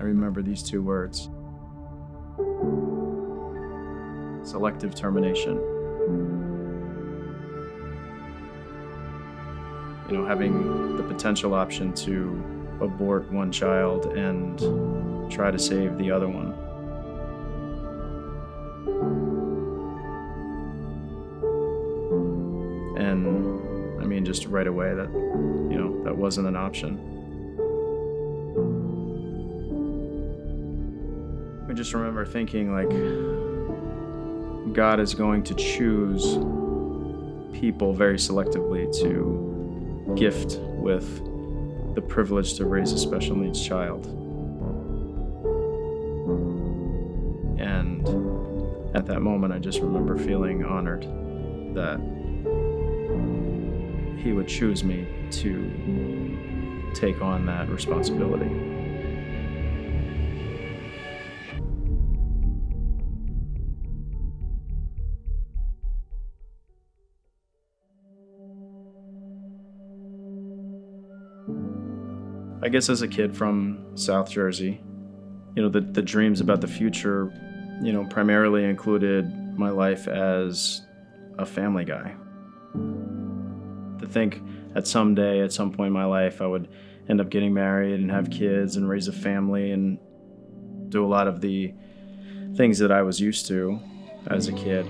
I remember these two words: selective termination. You know, having the potential option to abort one child and try to save the other one. And I mean, just right away that, that wasn't an option. I just remember thinking, like, God is going to choose people very selectively to gift with the privilege to raise a special needs child. And at that moment, I just remember feeling honored that He would choose me to take on that responsibility. I guess as a kid from South Jersey, the dreams about the future, primarily included my life as a family guy. To think that someday, at some point in my life, I would end up getting married and have kids and raise a family and do a lot of the things that I was used to as a kid,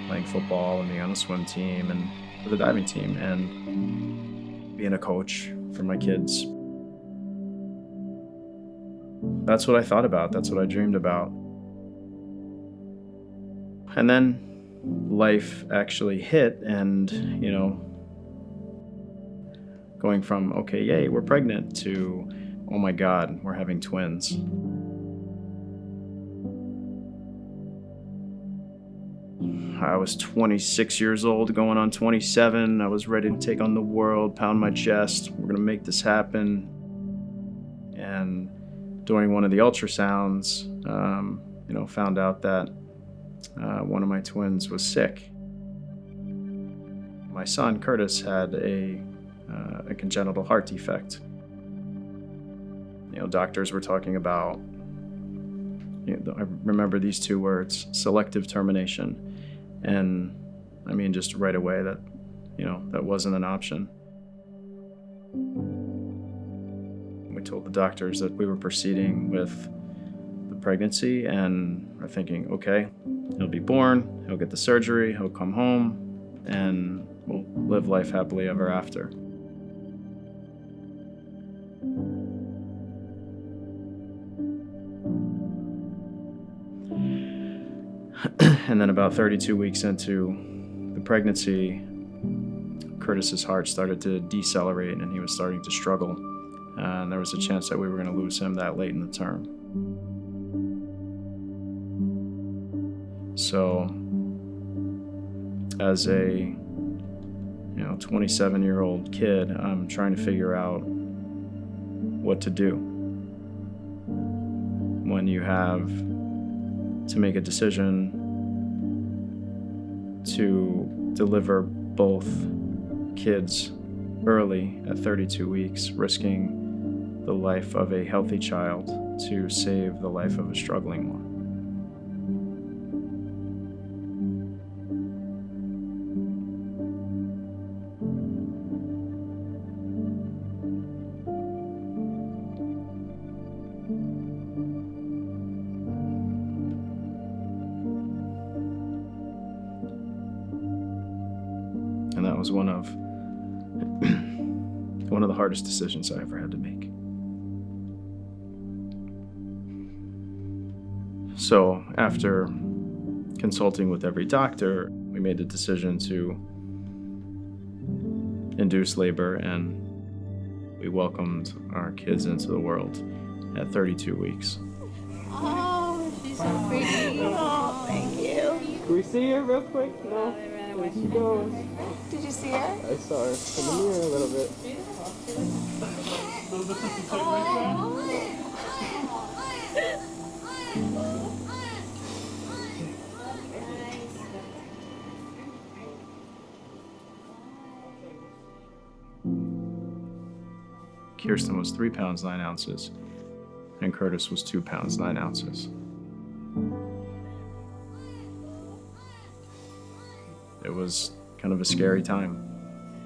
playing football and being on the swim team and the diving team and being a coach for my kids. That's what I thought about. That's what I dreamed about. And then life actually hit, and, going from, okay, yay, we're pregnant, to, oh my God, we're having twins. I was 26 years old, going on 27. I was ready to take on the world, pound my chest. We're gonna make this happen. And during one of the ultrasounds, found out that one of my twins was sick. My son, Curtis, had a congenital heart defect. Doctors were talking about, I remember these two words: selective termination. And I mean, just right away that, that wasn't an option. We told the doctors that we were proceeding with the pregnancy, and are thinking, okay, he'll be born, he'll get the surgery, he'll come home, and we'll live life happily ever after. And then about 32 weeks into the pregnancy, Curtis's heart started to decelerate and he was starting to struggle. And there was a chance that we were going to lose him that late in the term. So, as a 27-year-old kid, I'm trying to figure out what to do when you have to make a decision to deliver both kids early at 32 weeks, risking the life of a healthy child to save the life of a struggling one. And that was one of the hardest decisions I ever had to make. So after consulting with every doctor, we made the decision to induce labor, and we welcomed our kids into the world at 32 weeks. Oh, she's so pretty. Oh, thank you. Can we see her real quick? No? Where's she going? Did you see her? I saw her in the mirror a little bit. Kirsten was 3 pounds 9 ounces. and Curtis was 2 pounds, 9 ounces. It was kind of a scary time.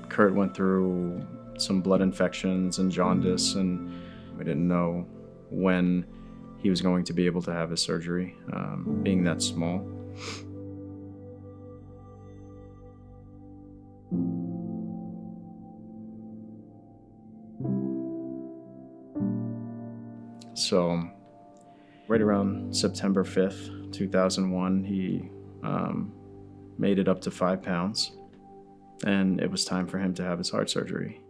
Kurt went through some blood infections and jaundice, and we didn't know when he was going to be able to have his surgery, being that small. So, right around September 5th, 2001, he made it up to 5 pounds, and it was time for him to have his heart surgery.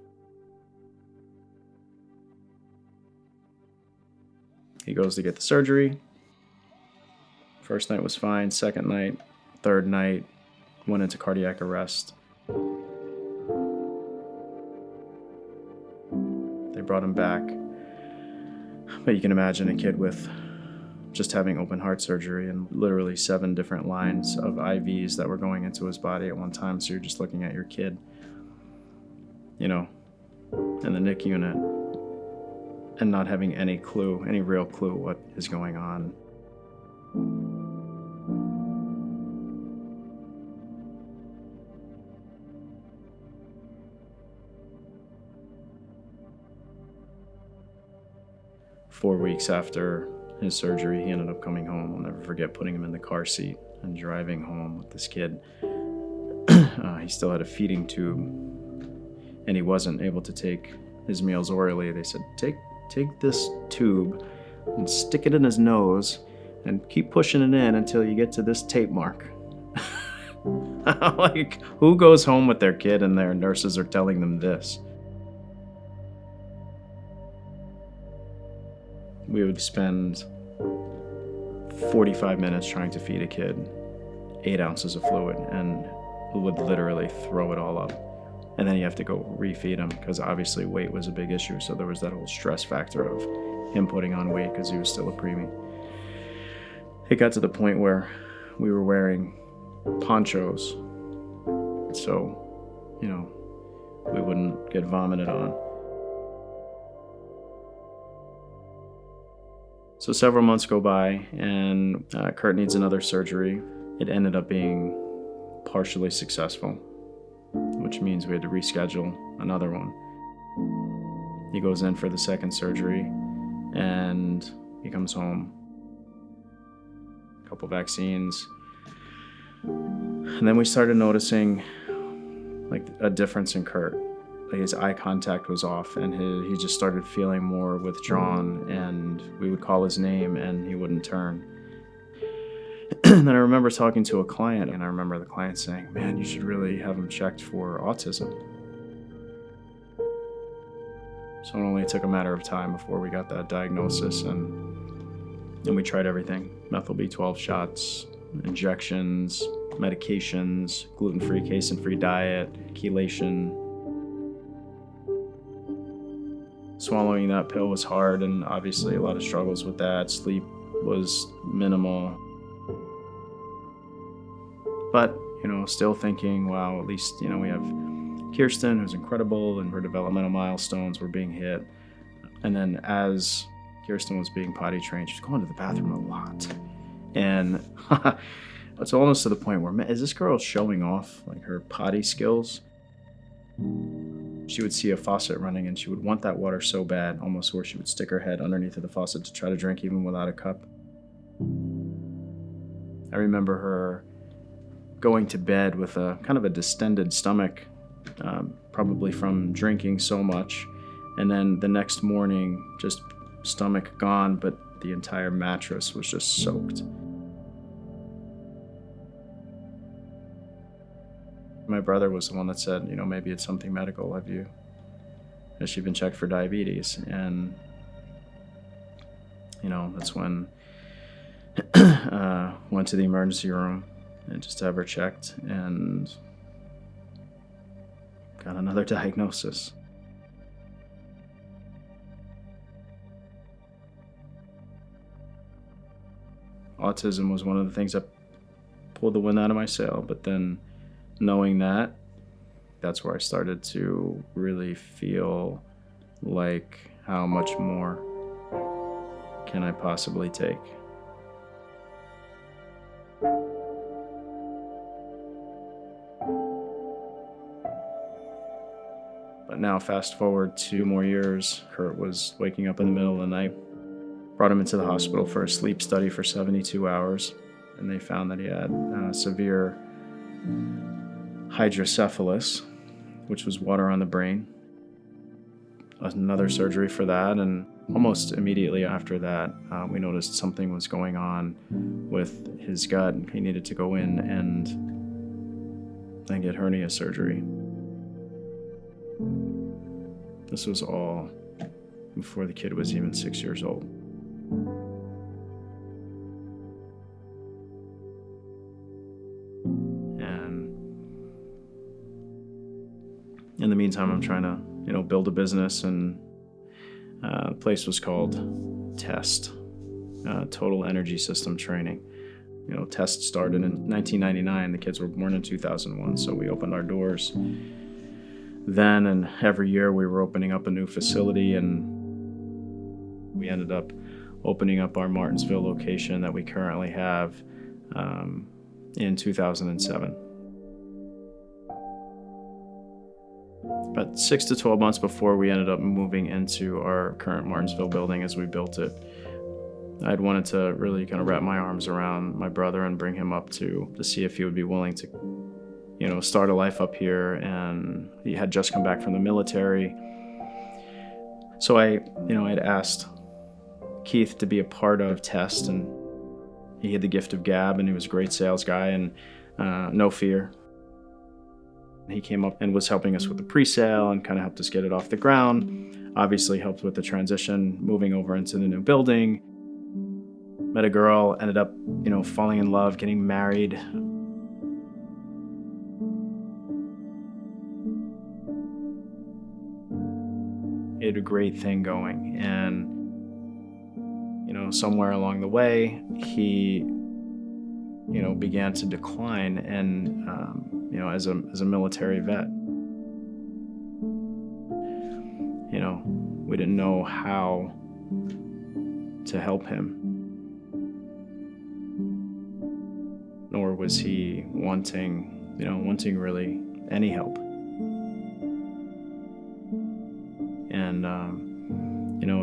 He goes to get the surgery. First night was fine. Second night, third night, went into cardiac arrest. They brought him back. But you can imagine a kid with just having open heart surgery and literally 7 different lines of IVs that were going into his body at one time. So you're just looking at your kid, in the NIC unit, and not having any real clue what is going on. Four weeks after his surgery, he ended up coming home. I'll never forget putting him in the car seat and driving home with this kid. He still had a feeding tube, and he wasn't able to take his meals orally. They said, take this tube and stick it in his nose and keep pushing it in until you get to this tape mark. Like, who goes home with their kid and their nurses are telling them this? We would spend 45 minutes trying to feed a kid 8 ounces of fluid, and would literally throw it all up. And then you have to go refeed him, because obviously weight was a big issue. So there was that whole stress factor of him putting on weight because he was still a preemie. It got to the point where we were wearing ponchos, so, we wouldn't get vomited on. So several months go by, and Kurt needs another surgery. It ended up being partially successful, which means we had to reschedule another one. He goes in for the second surgery, and he comes home. A couple vaccines. And then we started noticing like a difference in Kurt. Like his eye contact was off, and he just started feeling more withdrawn, and we would call his name and he wouldn't turn. And then I remember talking to a client, and I remember the client saying, "Man, you should really have him checked for autism." So it only took a matter of time before we got that diagnosis, and we tried everything. Methyl B12 shots, injections, medications, gluten-free, casein-free diet, chelation. Swallowing that pill was hard, and obviously a lot of struggles with that. Sleep was minimal. But, still thinking, wow, at least, we have Kirsten, who's incredible, and her developmental milestones were being hit. And then as Kirsten was being potty trained, she was going to the bathroom a lot. And it's almost to the point where, man, is this girl showing off like her potty skills? She would see a faucet running and she would want that water so bad, almost where she would stick her head underneath of the faucet to try to drink even without a cup. I remember her going to bed with a kind of a distended stomach, probably from drinking so much. And then the next morning, just stomach gone, but the entire mattress was just soaked. My brother was the one that said, maybe it's something medical. Has she been checked for diabetes? And, that's when went to the emergency room and just to have her checked, and got another diagnosis. Autism was one of the things that pulled the wind out of my sail, but then knowing that's where I started to really feel like how much more can I possibly take? But now fast forward 2 more years, Kurt was waking up in the middle of the night. Brought him into the hospital for a sleep study for 72 hours, and they found that he had severe hydrocephalus, which was water on the brain. Another surgery for that, and almost immediately after that, we noticed something was going on with his gut, and he needed to go in and get hernia surgery. This was all before the kid was even 6 years old. And in the meantime, I'm trying to, build a business, and the place was called Test, Total Energy System Training. Test started in 1999. The kids were born in 2001, so we opened our doors then, and every year we were opening up a new facility, and we ended up opening up our Martinsville location that we currently have in 2007. About 6 to 12 months before we ended up moving into our current Martinsville building as we built it, I'd wanted to really kind of wrap my arms around my brother and bring him up to see if he would be willing to, start a life up here. And he had just come back from the military. So I'd asked Keith to be a part of Test, and he had the gift of gab, and he was a great sales guy, and no fear. He came up and was helping us with the pre-sale and kind of helped us get it off the ground. Obviously helped with the transition, moving over into the new building. Met a girl, ended up, falling in love, getting married. He had a great thing going, and somewhere along the way, he, began to decline, and as a military vet, we didn't know how to help him, nor was he wanting really any help. And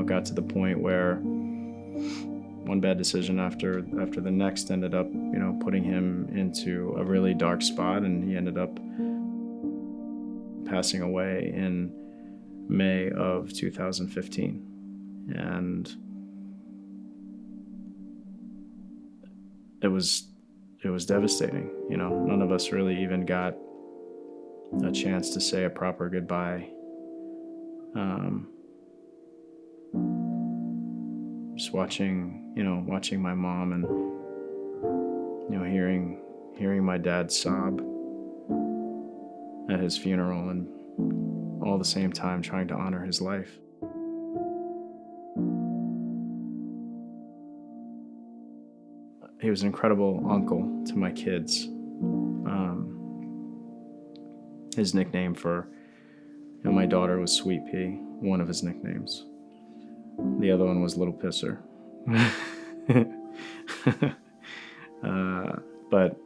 it got to the point where one bad decision after the next ended up, putting him into a really dark spot, and he ended up passing away in May of 2015. And it was devastating. None of us really even got a chance to say a proper goodbye. Just watching my mom, and hearing my dad sob at his funeral, and all at the same time trying to honor his life. He was an incredible uncle to my kids. His nickname for my daughter was Sweet Pea, one of his nicknames. The other one was Little Pisser. But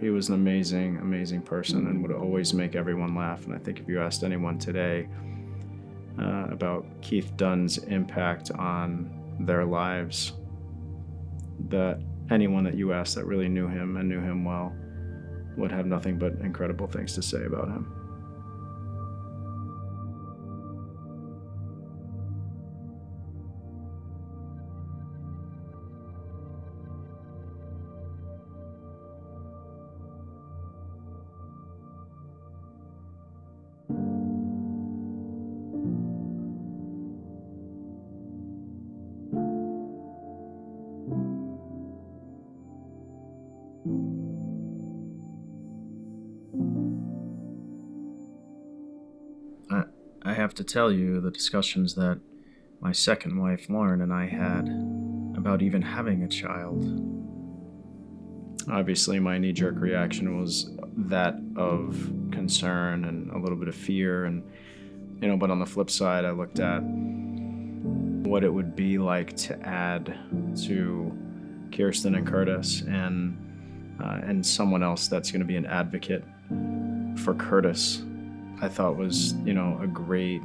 he was an amazing, amazing person, and would always make everyone laugh. And I think if you asked anyone today about Keith Dunn's impact on their lives, that anyone that you asked that really knew him and knew him well would have nothing but incredible things to say about him. I have to tell you the discussions that my second wife, Lauren, and I had about even having a child. Obviously, my knee-jerk reaction was that of concern and a little bit of fear, and but on the flip side, I looked at what it would be like to add to Kirsten and Curtis, and someone else that's going to be an advocate for Curtis, I thought was, a great,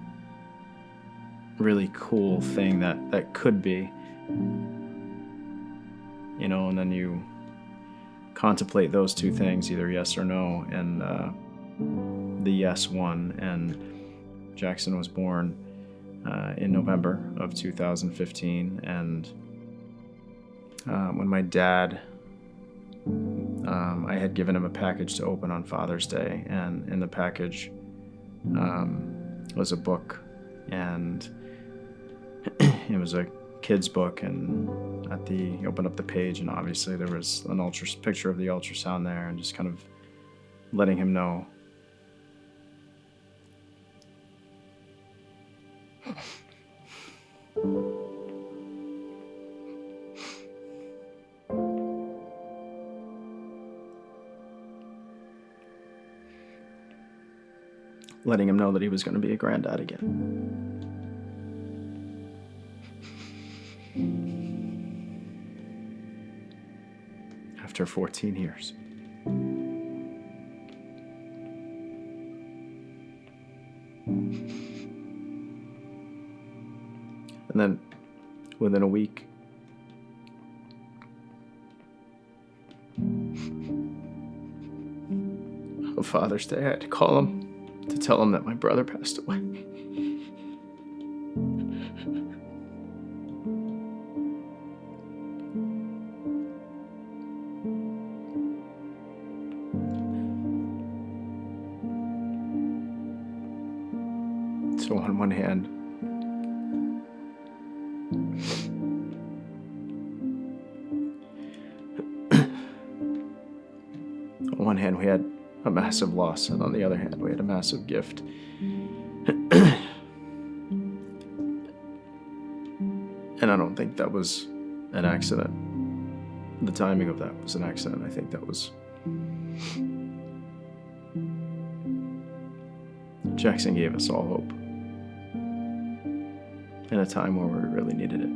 really cool thing that could be, and then you contemplate those two things, either yes or no, and the yes won, and Jackson was born in November of 2015, and when my dad, I had given him a package to open on Father's Day, and in the package was a book, and it was a kid's book, and he opened up the page, and obviously there was an picture of the ultrasound there, and just kind of letting him know. Letting him know that he was going to be a granddad again. After 14 years. And then within a week, on Father's Day, I had to call him to tell him that my brother passed away. So on one hand, we had a massive loss, and on the other hand, we had a massive gift. And I don't think that was an accident. The timing of that was an accident. I think that was... Jackson gave us all hope in a time where we really needed it.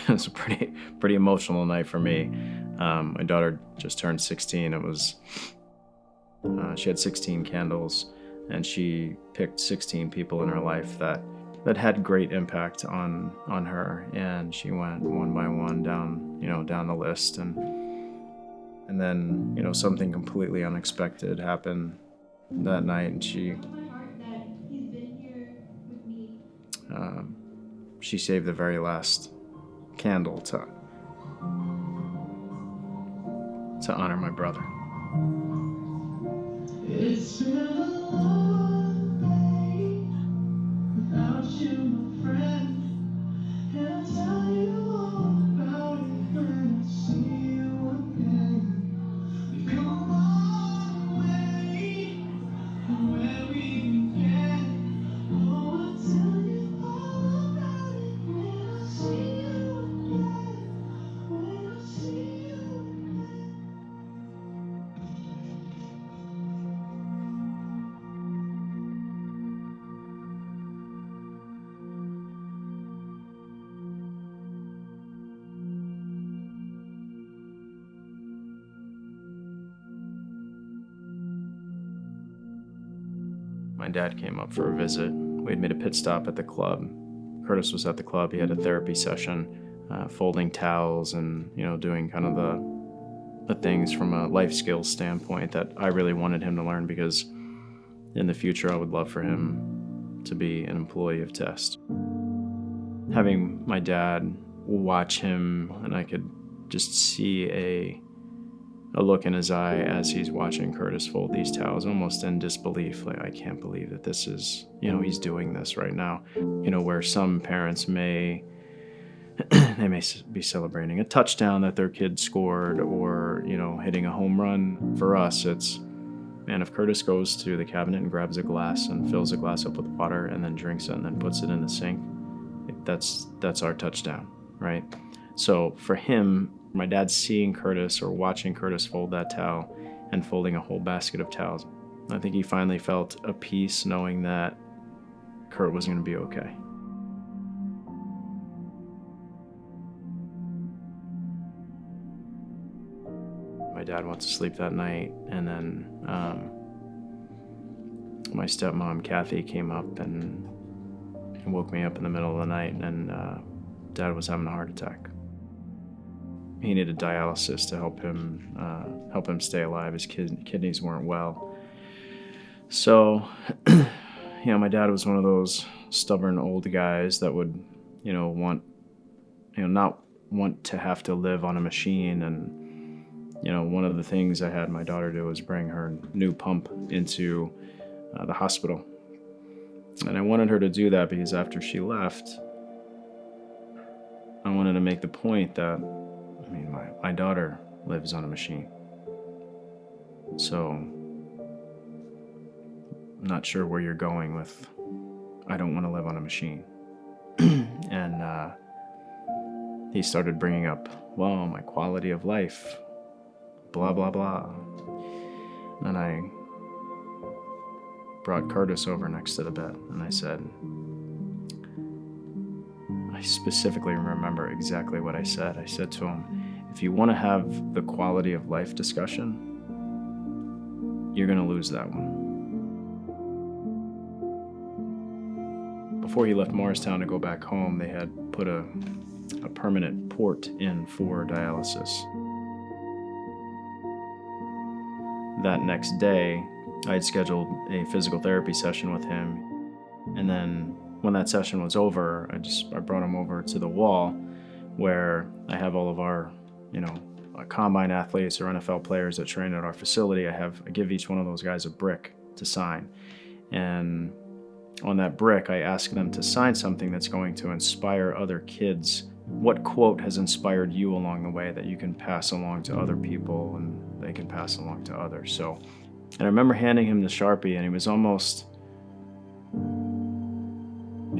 It was a pretty emotional night for me. My daughter just turned 16. It was she had 16 candles, and she picked 16 people in her life that had great impact on her, and she went one by one down the list, and then something completely unexpected happened that night, and she saved the very last candle to honor my brother. It's been a long day without you, my friend, and I'll tell you all about it when I see you again. We've come a long way from where we began. Oh, I'll tell you all about it when I see you again. When I see you again. My dad came up for a visit. We had made a pit stop at the club. Curtis was at the club. He had a therapy session, folding towels and, doing kind of the things from a life skills standpoint that I really wanted him to learn, because in the future I would love for him to be an employee of Test. Having my dad watch him, and I could just see a look in his eye as he's watching Curtis fold these towels, almost in disbelief, like, I can't believe that this is, he's doing this right now. Where some parents may be celebrating a touchdown that their kid scored, or, hitting a home run. For us, it's And if Curtis goes to the cabinet and grabs a glass and fills a glass up with water and then drinks it and then puts it in the sink, that's our touchdown, right? So for him, my dad seeing Curtis or watching Curtis fold that towel and folding a whole basket of towels, I think he finally felt a peace knowing that Kurt was going to be okay. My dad went to sleep that night, and then my stepmom, Kathy, came up and woke me up in the middle of the night, and Dad was having a heart attack. He needed dialysis to help him stay alive. His kidneys weren't well. So, my dad was one of those stubborn old guys that would, not want to have to live on a machine. And, one of the things I had my daughter do was bring her new pump into the hospital. And I wanted her to do that because after she left, I wanted to make the point that, my daughter lives on a machine. So, I'm not sure where you're going with, I don't want to live on a machine. And he started bringing up, well, my quality of life, blah, blah, blah. And I brought Curtis over next to the bed, and I said, I specifically remember exactly what I said. I said to him, if you want to have the quality of life discussion, you're going to lose that one. Before he left Morristown to go back home, they had put a permanent port in for dialysis. That next day, I had scheduled a physical therapy session with him, and then when that session was over, I brought him over to the wall where I have all of our, combine athletes or NFL players that train at our facility. I give each one of those guys a brick to sign, and on that brick, I ask them to sign something that's going to inspire other kids. What quote has inspired you along the way that you can pass along to other people and they can pass along to others? So, and I remember handing him the Sharpie, and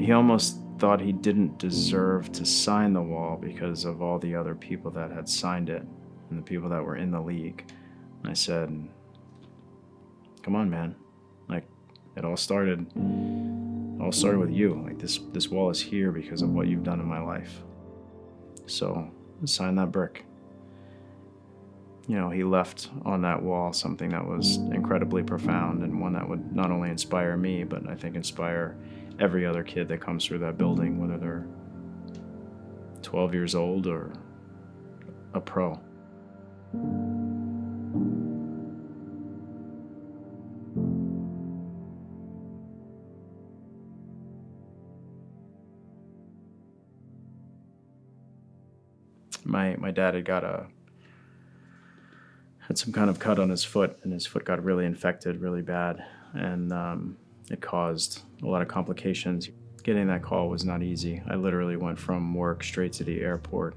he almost thought he didn't deserve to sign the wall because of all the other people that had signed it and the people that were in the league. And I said, come on, man. Like, it all started with you. Like, this wall is here because of what you've done in my life. So sign that brick. He left on that wall something that was incredibly profound, and one that would not only inspire me, but I think inspire every other kid that comes through that building, whether they're 12 years old or a pro. My dad had some kind of cut on his foot, and his foot got really infected really bad, and it caused a lot of complications. Getting that call was not easy. I literally went from work straight to the airport.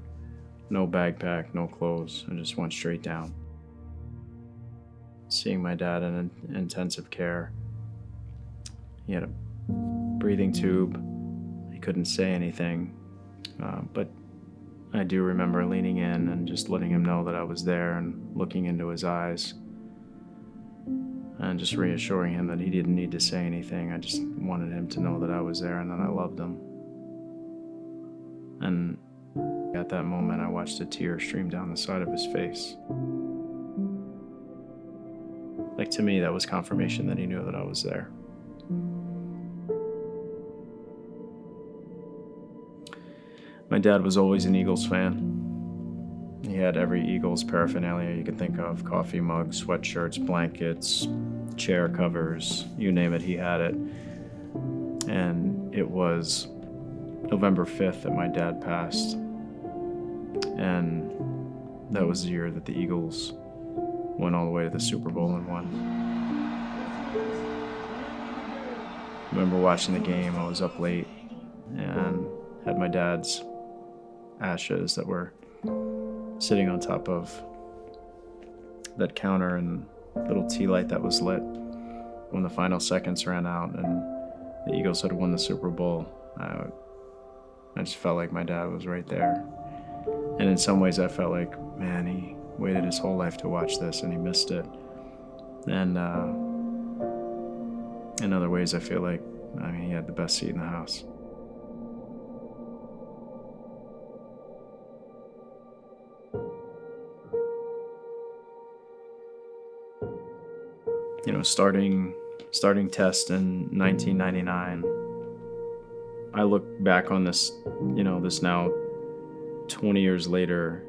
No bag pack, no clothes, and just went straight down. Seeing my dad in intensive care. He had a breathing tube. He couldn't say anything, but I do remember leaning in and just letting him know that I was there and looking into his eyes and just reassuring him that he didn't need to say anything. I just wanted him to know that I was there and that I loved him. And at that moment, I watched a tear stream down the side of his face. Like, to me, that was confirmation that he knew that I was there. My dad was always an Eagles fan. He had every Eagles paraphernalia you could think of: coffee mugs, sweatshirts, blankets, chair covers, you name it, he had it. And it was November 5th that my dad passed. And that was the year that the Eagles went all the way to the Super Bowl and won. I remember watching the game. I was up late and had my dad's ashes that were sitting on top of that counter in little tea light that was lit when the final seconds ran out and the Eagles had won the Super Bowl. I just felt like my dad was right there. And in some ways I felt like, man, he waited his whole life to watch this and he missed it. And in other ways I feel like, he had the best seat in the house. Starting test in 1999, I look back on this, this now 20 years later.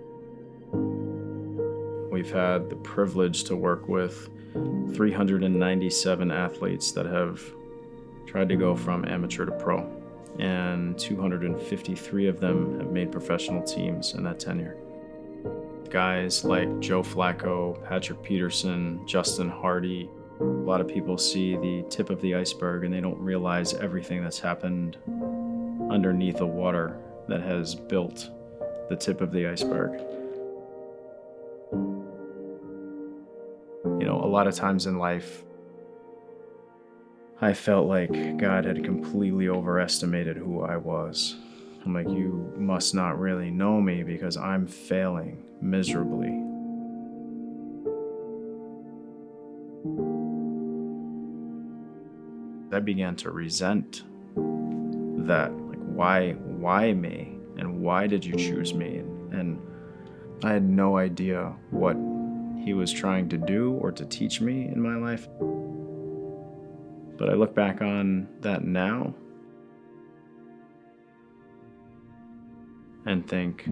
We've had the privilege to work with 397 athletes that have tried to go from amateur to pro, and 253 of them have made professional teams in that tenure. Guys like Joe Flacco, Patrick Peterson, Justin Hardy. A lot of people see the tip of the iceberg and they don't realize everything that's happened underneath the water that has built the tip of the iceberg. A lot of times in life, I felt like God had completely overestimated who I was. I'm like, you must not really know me because I'm failing miserably. I began to resent that. Like, why me? And why did you choose me? And I had no idea what he was trying to do or to teach me in my life. But I look back on that now and think,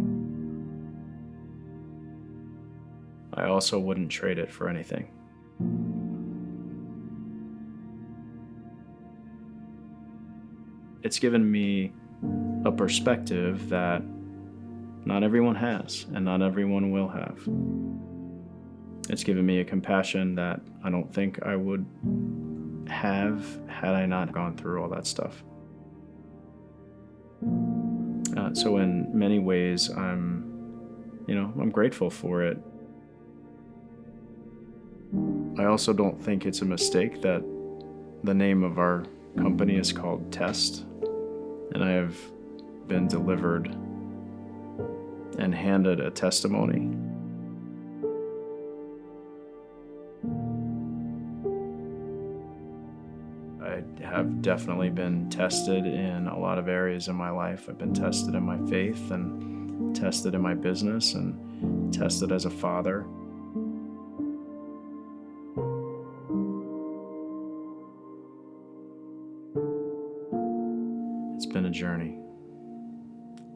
I also wouldn't trade it for anything. It's given me a perspective that not everyone has and not everyone will have. It's given me a compassion that I don't think I would have had I not gone through all that stuff. So in many ways, I'm grateful for it. I also don't think it's a mistake that the name of our company is called Test, and I have been delivered and handed a testimony. I have definitely been tested in a lot of areas in my life. I've been tested in my faith and tested in my business and tested as a father. It's been a journey,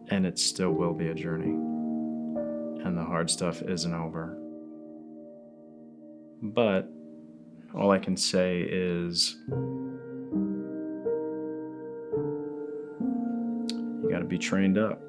and it still will be a journey, and the hard stuff isn't over. But all I can say is you got to be trained up.